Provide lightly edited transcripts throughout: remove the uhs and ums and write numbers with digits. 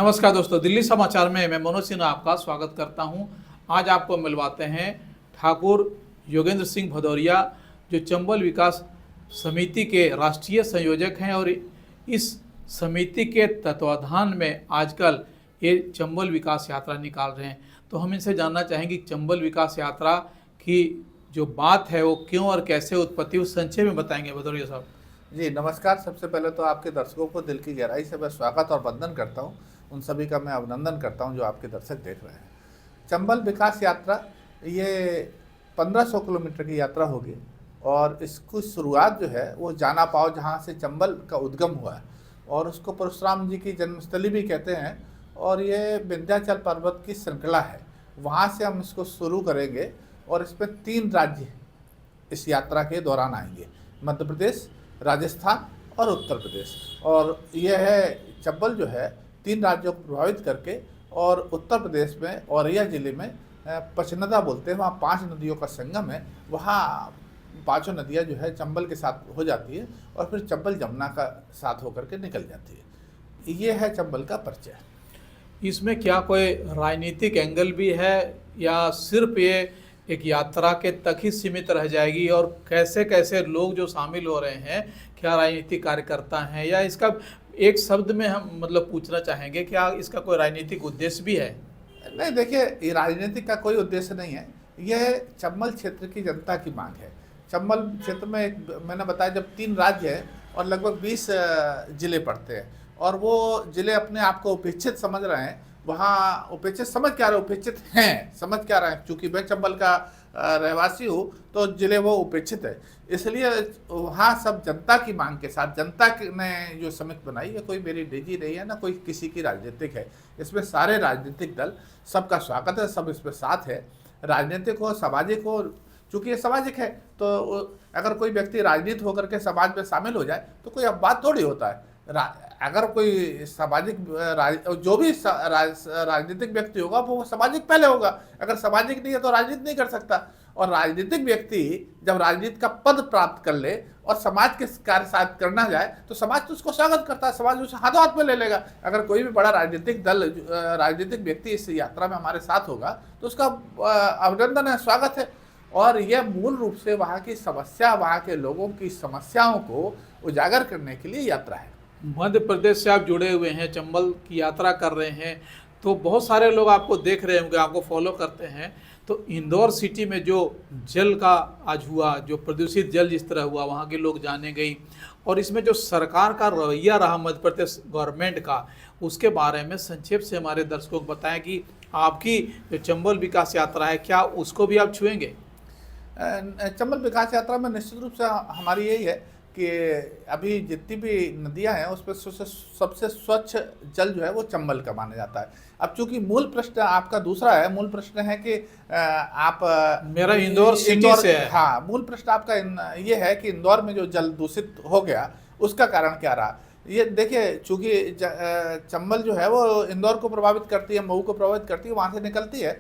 नमस्कार दोस्तों, दिल्ली समाचार में मैं मनोज सिन्हा आपका स्वागत करता हूं। आज आपको मिलवाते हैं ठाकुर योगेंद्र सिंह भदौरिया, जो चंबल विकास समिति के राष्ट्रीय संयोजक हैं और इस समिति के तत्वाधान में आजकल ये चंबल विकास यात्रा निकाल रहे हैं। तो हम इनसे जानना चाहेंगे कि चंबल विकास यात्रा की जो बात है वो क्यों और कैसे उत्पत्ति हुई, संक्षेप में बताएंगे भदौरिया साहब। जी नमस्कार। सबसे पहले तो आपके दर्शकों को दिल की गहराई से मैं स्वागत और वंदन करता हूं। उन सभी का मैं अभिनंदन करता हूं जो आपके दर्शक देख रहे हैं। चंबल विकास यात्रा ये 1500 किलोमीटर की यात्रा होगी और इसकी शुरुआत जो है वो जाना पाओ, जहां से चंबल का उद्गम हुआ है और उसको परशुराम जी की जन्मस्थली भी कहते हैं। और ये विंध्याचल पर्वत की श्रृंखला है, वहाँ से हम इसको शुरू करेंगे और इसमें 3 राज्य इस यात्रा के दौरान आएंगे, मध्य प्रदेश, राजस्थान और उत्तर प्रदेश। और यह है चंबल जो है 3 राज्यों को प्रभावित करके, और उत्तर प्रदेश में औरैया जिले में पचनदा बोलते हैं, वहाँ 5 नदियों का संगम है। वहाँ 5 नदियाँ जो है चंबल के साथ हो जाती है और फिर चंबल जमुना का साथ होकर के निकल जाती है। ये है चंबल का परिचय। इसमें क्या कोई राजनीतिक एंगल भी है या सिर्फ ये एक यात्रा के तक ही सीमित रह जाएगी, और कैसे कैसे लोग जो शामिल हो रहे हैं, क्या राजनीतिक कार्यकर्ता हैं, या इसका एक शब्द में हम मतलब पूछना चाहेंगे, क्या इसका कोई राजनीतिक उद्देश्य भी है? नहीं, देखिए, ये राजनीतिक का कोई उद्देश्य नहीं है। यह चंबल क्षेत्र की जनता की मांग है। चंबल क्षेत्र में मैंने बताया जब 3 राज्य हैं और लगभग 20 जिले पड़ते हैं, और वो जिले अपने आप को उपेक्षित समझ रहे हैं। वहाँ उपेक्षित समझ क्या रहे, उपेक्षित हैं समझ क्या रहे हैं। चूँकि मैं चंबल का रहवासी हूँ तो जिले वो उपेक्षित है, इसलिए वहाँ सब जनता की मांग के साथ जनता ने जो समिति बनाई है, कोई मेरी निजी नहीं है ना कोई किसी की राजनीतिक है। इसमें सारे राजनीतिक दल, सबका स्वागत है, सब इसमें साथ है। राजनीतिक हो, सामाजिक हो, चूँकि ये सामाजिक है तो अगर कोई व्यक्ति राजनीति होकर के समाज में शामिल हो जाए तो कोई अब बात थोड़ी होता है। अगर कोई सामाजिक जो भी राजनीतिक व्यक्ति होगा वो सामाजिक पहले होगा। अगर सामाजिक नहीं है तो राजनीति नहीं कर सकता। और राजनीतिक व्यक्ति जब राजनीति का पद प्राप्त कर ले और समाज के कार्य साथ करना जाए तो समाज तो उसको स्वागत करता है, समाज उसे हाथों हाथ में ले लेगा। अगर कोई भी बड़ा राजनीतिक दल, राजनीतिक व्यक्ति इस यात्रा में हमारे साथ होगा तो उसका अभिनंदन है, स्वागत है। और यह मूल रूप से वहाँ की समस्या, वहाँ के लोगों की समस्याओं को उजागर करने के लिए यात्रा है। मध्य प्रदेश से आप जुड़े हुए हैं, चंबल की यात्रा कर रहे हैं, तो बहुत सारे लोग आपको देख रहे होंगे, आपको फॉलो करते हैं। तो इंदौर सिटी में जो जल का आज हुआ, जो प्रदूषित जल जिस तरह हुआ, वहाँ के लोग जाने गई, और इसमें जो सरकार का रवैया रहा मध्य प्रदेश गवर्नमेंट का, उसके बारे में संक्षेप से हमारे दर्शकों को बताएं कि आपकी जो चंबल विकास यात्रा है, क्या उसको भी आप छुएंगे? चंबल विकास यात्रा में निश्चित रूप से हमारी यही है कि अभी जितनी भी नदियां हैं उसमें सबसे स्वच्छ जल जो है वो चंबल का माना जाता है। अब चूंकि मूल प्रश्न आपका दूसरा है, मूल प्रश्न है कि आप मेरा इंदौर सिटी से है। हाँ, मूल प्रश्न आपका ये है कि इंदौर में जो जल दूषित हो गया उसका कारण क्या रहा। ये देखिए, चूंकि चंबल जो है वो इंदौर को प्रभावित करती है, मऊ को प्रभावित करती है, वहाँ से निकलती है।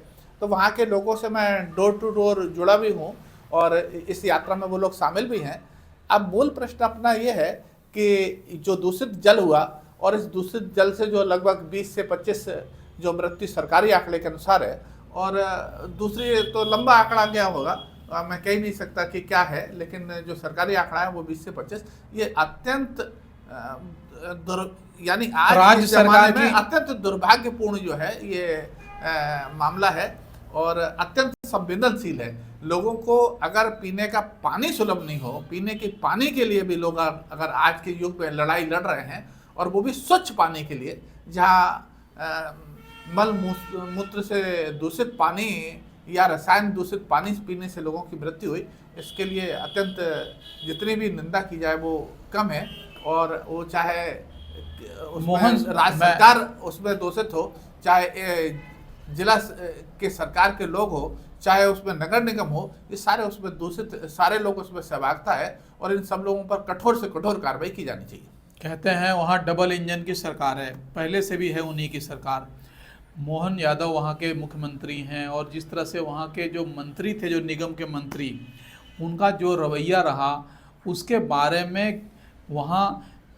तो वहाँ के लोगों से मैं डोर टू डोर जुड़ा भी हूँ और इस यात्रा में वो लोग शामिल भी हैं। अब मूल प्रश्न अपना ये है कि जो दूषित जल हुआ, और इस दूषित जल से जो लगभग 20 से 25 जो मृत्यु सरकारी आंकड़े के अनुसार है, और दूसरी तो लंबा आंकड़ा क्या होगा मैं कह नहीं सकता कि क्या है, लेकिन जो सरकारी आंकड़ा है वो 20 से 25, ये अत्यंत यानी आज के ज़माने में अत्यंत दुर्भाग्यपूर्ण जो है ये मामला है और अत्यंत संवेदनशील है। लोगों को अगर पीने का पानी सुलभ नहीं हो, पीने के पानी के लिए भी लोग अगर आज के युग में लड़ाई लड़ रहे हैं, और वो भी स्वच्छ पानी के लिए, जहाँ मल मूत्र से दूषित पानी या रसायन दूषित पानी पीने से लोगों की मृत्यु हुई, इसके लिए अत्यंत जितनी भी निंदा की जाए वो कम है। और वो चाहे राज्य सरकार उसमें दूषित हो, चाहे जिला के सरकार के लोग हो, चाहे उसमें नगर निगम हो, ये सारे उसमें दूषित, सारे लोग उसमें सहभागिता है और इन सब लोगों पर कठोर से कठोर कार्रवाई की जानी चाहिए। कहते हैं वहाँ डबल इंजन की सरकार है, पहले से भी है उन्हीं की सरकार। मोहन यादव वहाँ के मुख्यमंत्री हैं, और जिस तरह से वहाँ के जो मंत्री थे, जो निगम के मंत्री, उनका जो रवैया रहा, उसके बारे में वहाँ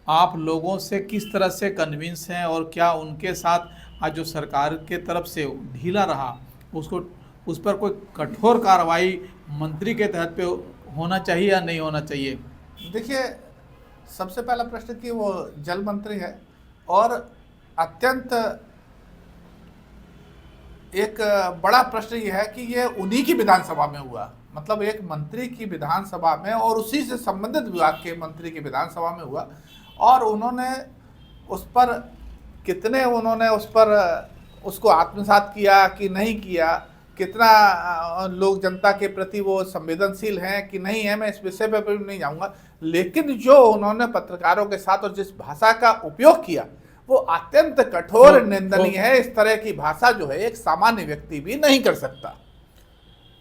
आप लोगों से किस तरह से कन्विंस हैं और क्या उनके साथ आज जो सरकार के तरफ से ढीला रहा उसको उस पर कोई कठोर कार्रवाई मंत्री के तहत पे होना चाहिए या नहीं होना चाहिए? देखिए, सबसे पहला प्रश्न कि वो जल मंत्री है और अत्यंत एक बड़ा प्रश्न ये है कि ये उन्हीं की विधानसभा में हुआ, मतलब एक मंत्री की विधानसभा में और उसी से संबंधित विभाग के मंत्री की विधानसभा में हुआ, और उन्होंने उस पर कितने उन्होंने उस पर उसको आत्मसात किया कि नहीं किया, कितना लोग जनता के प्रति वो संवेदनशील हैं कि नहीं है, मैं इस विषय पर नहीं जाऊंगा, लेकिन जो उन्होंने पत्रकारों के साथ और जिस भाषा का उपयोग किया वो अत्यंत कठोर निंदनीय है। इस तरह की भाषा जो है एक सामान्य व्यक्ति भी नहीं कर सकता।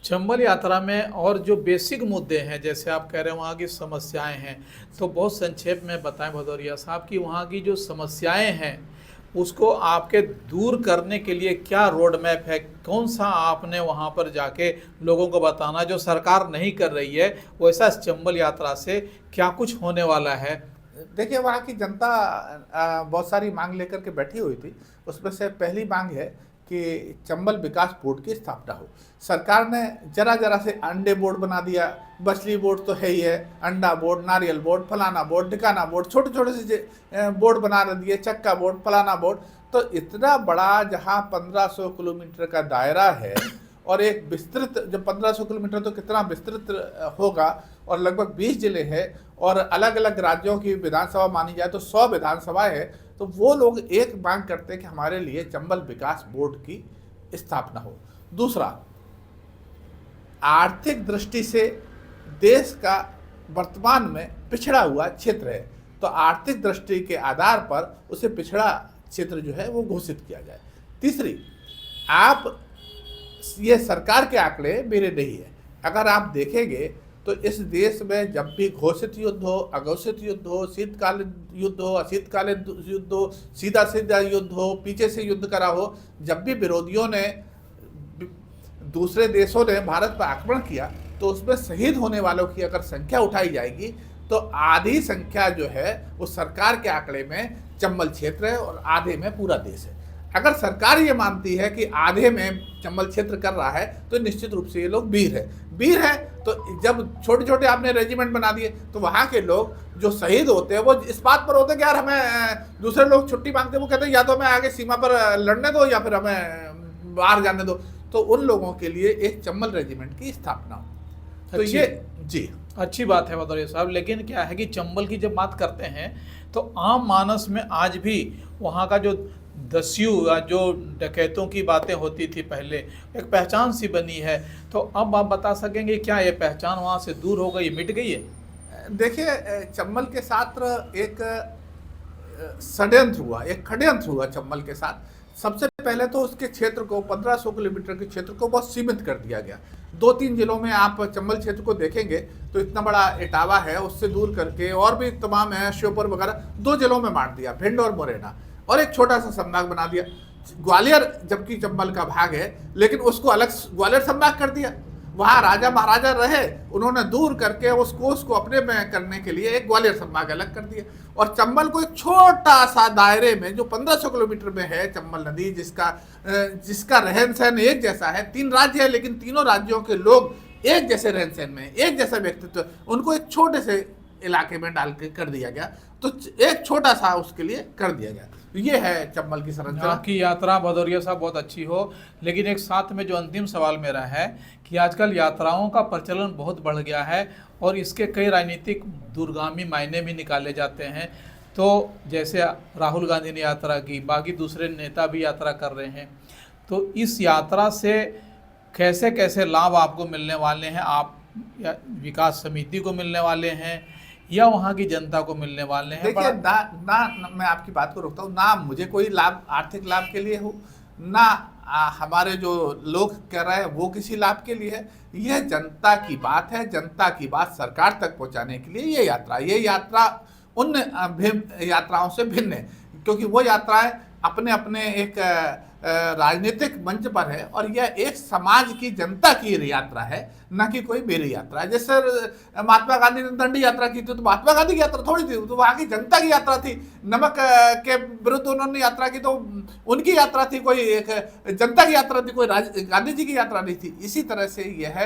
चंबल यात्रा में और जो बेसिक मुद्दे हैं, जैसे आप कह रहे हैं वहाँ की समस्याएं हैं, तो बहुत संक्षेप में बताएं भदौरिया साहब कि वहाँ की जो समस्याएं हैं उसको आपके दूर करने के लिए क्या रोड मैप है, कौन सा आपने वहाँ पर जाके लोगों को बताना जो सरकार नहीं कर रही है, वैसा इस चंबल यात्रा से क्या कुछ होने वाला है? देखिए, वहाँ की जनता बहुत सारी मांग लेकर के बैठी हुई थी। उसमें से पहली मांग है कि चंबल विकास बोर्ड की स्थापना हो। सरकार ने जरा जरा से अंडे बोर्ड बना दिया, बछली बोर्ड तो है ही है, अंडा बोर्ड, नारियल बोर्ड, फलाना बोर्ड, ठिकाना बोर्ड, छोटे छोटे से बोर्ड बना दिए, चक्का बोर्ड, फलाना बोर्ड। तो इतना बड़ा जहाँ 1500 किलोमीटर का दायरा है और एक विस्तृत, जब 1500 किलोमीटर तो कितना विस्तृत होगा, और लगभग 20 जिले हैं और अलग अलग राज्यों की विधानसभा मानी जाए तो 100 विधानसभाएं हैं, तो वो लोग एक मांग करते हैं कि हमारे लिए चंबल विकास बोर्ड की स्थापना हो। दूसरा, आर्थिक दृष्टि से देश का वर्तमान में पिछड़ा हुआ क्षेत्र है, तो आर्थिक दृष्टि के आधार पर उसे पिछड़ा क्षेत्र जो है वो घोषित किया जाए। तीसरी, आप ये सरकार के आंकड़े मेरे नहीं है, अगर आप देखेंगे तो इस देश में जब भी घोषित युद्ध हो, अघोषित युद्ध हो, शीतकालीन युद्ध हो, अशीतकालीन युद्ध हो, सीधा सीधा युद्ध हो, पीछे से युद्ध करा हो, जब भी विरोधियों ने, दूसरे देशों ने भारत पर आक्रमण किया तो उसमें शहीद होने वालों की अगर संख्या उठाई जाएगी तो आधी संख्या जो है वो सरकार के आंकड़े में चंबल क्षेत्र है और आधे में पूरा देश है। अगर सरकार ये मानती है कि आधे में चंबल क्षेत्र कर रहा है तो निश्चित रूप से ये लोग वीर है। तो जब छोटे छोटे आपने रेजिमेंट बना दिए तो वहाँ के लोग जो शहीद होते हैं वो इस बात पर होते हैं कि यार हमें, दूसरे लोग छुट्टी मांगते हैं, वो कहते हैं या तो हमें आगे सीमा पर लड़ने दो या फिर हमें बाहर जाने दो। तो उन लोगों के लिए एक चंबल रेजिमेंट की स्थापना हो। तो ये जी अच्छी बात है भदौरिया साहब, लेकिन क्या है कि चंबल की जब बात करते हैं तो आम मानस में आज भी वहाँ का जो दस्यु या जो डकैतों की बातें होती थी पहले, एक पहचान सी बनी है, तो अब आप बता सकेंगे क्या ये पहचान वहाँ से दूर हो गई, मिट गई है? देखिए, चंबल के साथ एक षड्यंत्र हुआ, एक षड्यंत्र हुआ चंबल के साथ। सबसे पहले तो उसके क्षेत्र को, 1500 किलोमीटर के क्षेत्र को बहुत सीमित कर दिया गया। 2-3 जिलों में आप चंबल क्षेत्र को देखेंगे तो इतना बड़ा इटावा है, उससे दूर करके और भी तमाम है, श्योपुर वगैरह, 2 जिलों में बांट दिया, भिंड और मुरैना, और एक छोटा सा संभाग बना दिया। ग्वालियर जबकि चंबल का भाग है लेकिन उसको अलग ग्वालियर संभाग कर दिया। वहाँ राजा महाराजा रहे, उन्होंने दूर करके उसको अपने में करने के लिए एक ग्वालियर संभाग अलग कर दिया, और चंबल को एक छोटा सा दायरे में जो 1500 किलोमीटर में है चंबल नदी, जिसका रहन सहन एक जैसा है। 3 राज्य है लेकिन तीनों राज्यों के लोग एक जैसे रहन सहन में, एक जैसा व्यक्तित्व, उनको एक छोटे से इलाके में डाल के कर दिया गया, तो एक छोटा सा उसके लिए कर दिया गया। ये है चंबल की संरचना। आपकी यात्रा भदौरिया साहब बहुत अच्छी हो, लेकिन एक साथ में जो अंतिम सवाल मेरा है कि आजकल यात्राओं का प्रचलन बहुत बढ़ गया है और इसके कई राजनीतिक दूरगामी मायने भी निकाले जाते हैं। तो जैसे राहुल गांधी ने यात्रा की, बाकी दूसरे नेता भी यात्रा कर रहे हैं, तो इस यात्रा से कैसे कैसे लाभ आपको मिलने वाले हैं? आप या विकास समिति को मिलने वाले हैं या वहाँ की जनता को मिलने वाले हैं? देखिए, ना मैं आपकी बात को रोकता हूँ, ना मुझे कोई लाभ, आर्थिक लाभ के लिए हो, ना हमारे जो लोग कह रहे हैं वो किसी लाभ के लिए है। यह जनता की बात है, जनता की बात सरकार तक पहुँचाने के लिए ये यात्रा उन यात्राओं से भिन्न है, क्योंकि वो यात्राएं अपने अपने एक राजनीतिक मंच पर है और यह एक समाज की जनता की यात्रा है, न कि कोई मेरी यात्रा है। जैसे महात्मा गांधी ने दंडी यात्रा की थी तो महात्मा गांधी की यात्रा थोड़ी थी, तो वहाँ की जनता की यात्रा थी। नमक के विरुद्ध उन्होंने यात्रा की तो उनकी यात्रा थी, कोई एक जनता की यात्रा थी, कोई गांधी जी की यात्रा नहीं थी। इसी तरह से यह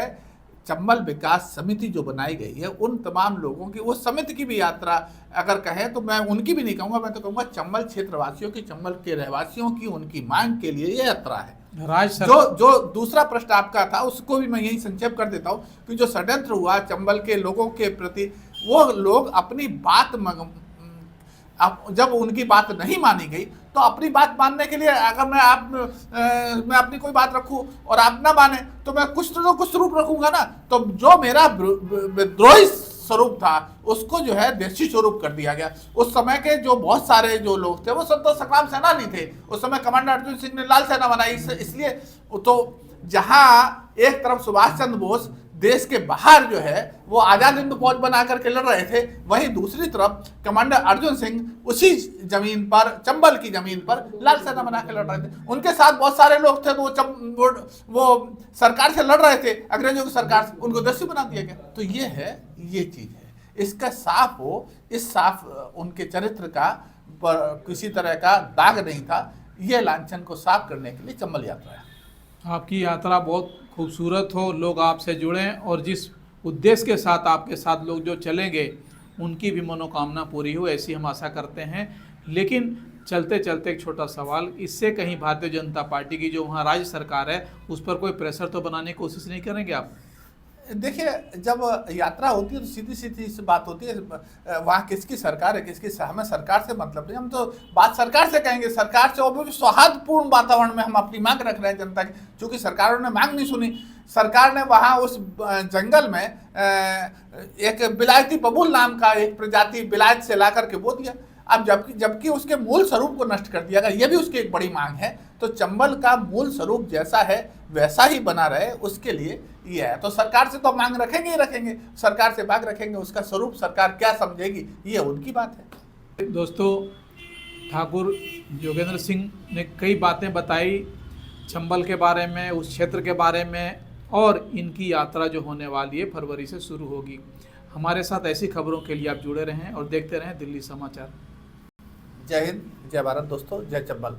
चंबल विकास समिति जो बनाई गई है, उन तमाम लोगों की, उस समिति की भी यात्रा अगर कहें तो मैं उनकी भी नहीं कहूँगा, मैं तो कहूँगा चंबल क्षेत्रवासियों की, चंबल के रहवासियों की, उनकी मांग के लिए ये यात्रा है। जो दूसरा प्रश्न आपका था उसको भी मैं यही संक्षेप कर देता हूँ कि जो षड्यंत्र हुआ चंबल के लोगों के प्रति, वो लोग अपनी बात जब उनकी बात नहीं मानी गई तो अपनी बात मानने के लिए अगर मैं अपनी कोई बात रखूं और आप ना माने तो मैं कुछ स्वरूप रखूंगा ना। तो जो मेरा विद्रोही स्वरूप था उसको जो है देशी स्वरूप कर दिया गया। उस समय के जो बहुत सारे जो लोग थे वो संतोष संग्राम सेनानी थे, उस समय कमांडर अर्जुन सिंह ने लाल सेना बनाई। इसलिए तो जहां एक तरफ सुभाष चंद्र बोस देश के बाहर जो है वो आजाद हिंद फौज बना करके लड़ रहे थे, वहीं दूसरी तरफ कमांडर अर्जुन सिंह उसी जमीन पर, चंबल की जमीन पर लाल सेना बना के लड़ रहे थे। उनके साथ बहुत सारे लोग थे तो वो सरकार से लड़ रहे थे, अंग्रेजों की सरकार से, उनको देशी बना दिया गया। तो ये चीज है, इसका साफ हो, इस साफ उनके चरित्र का पर किसी तरह का दाग नहीं था। ये लांछन को साफ करने के लिए चंबल यात्रा है। आपकी यात्रा बहुत खूबसूरत हो, लोग आपसे जुड़ें और जिस उद्देश्य के साथ आपके साथ लोग जो चलेंगे उनकी भी मनोकामना पूरी हो, ऐसी हम आशा करते हैं। लेकिन चलते चलते एक छोटा सवाल, इससे कहीं भारतीय जनता पार्टी की जो वहाँ राज्य सरकार है उस पर कोई प्रेशर तो बनाने की कोशिश नहीं करेंगे आप? देखिए, जब यात्रा होती है तो सीधी सीधी सी बात होती है, वहाँ किसकी सरकार है, किसकी, हमें सरकार से मतलब नहीं, हम तो बात सरकार से कहेंगे, सरकार से, और भी सौहार्दपूर्ण वातावरण में हम अपनी मांग रख रहे हैं जनता की। चूंकि सरकारों ने मांग नहीं सुनी, सरकार ने वहाँ उस जंगल में एक बिलायती बबूल नाम का एक प्रजाति बिलायत से ला करके बो दिया। अब जबकि उसके मूल स्वरूप को नष्ट कर दिया गया, ये भी उसकी एक बड़ी मांग है। तो चंबल का मूल स्वरूप जैसा है वैसा ही बना रहे, उसके लिए ये है। तो सरकार से तो मांग रखेंगे ही रखेंगे, सरकार से मांग रखेंगे, उसका स्वरूप सरकार क्या समझेगी ये उनकी बात है। दोस्तों, ठाकुर योगेंद्र सिंह ने कई बातें बताई चंबल के बारे में, उस क्षेत्र के बारे में, और इनकी यात्रा जो होने वाली है फरवरी से शुरू होगी। हमारे साथ ऐसी खबरों के लिए आप जुड़े रहें और देखते रहें दिल्ली समाचार। जय हिंद, जय भारत दोस्तों, जय चंबल।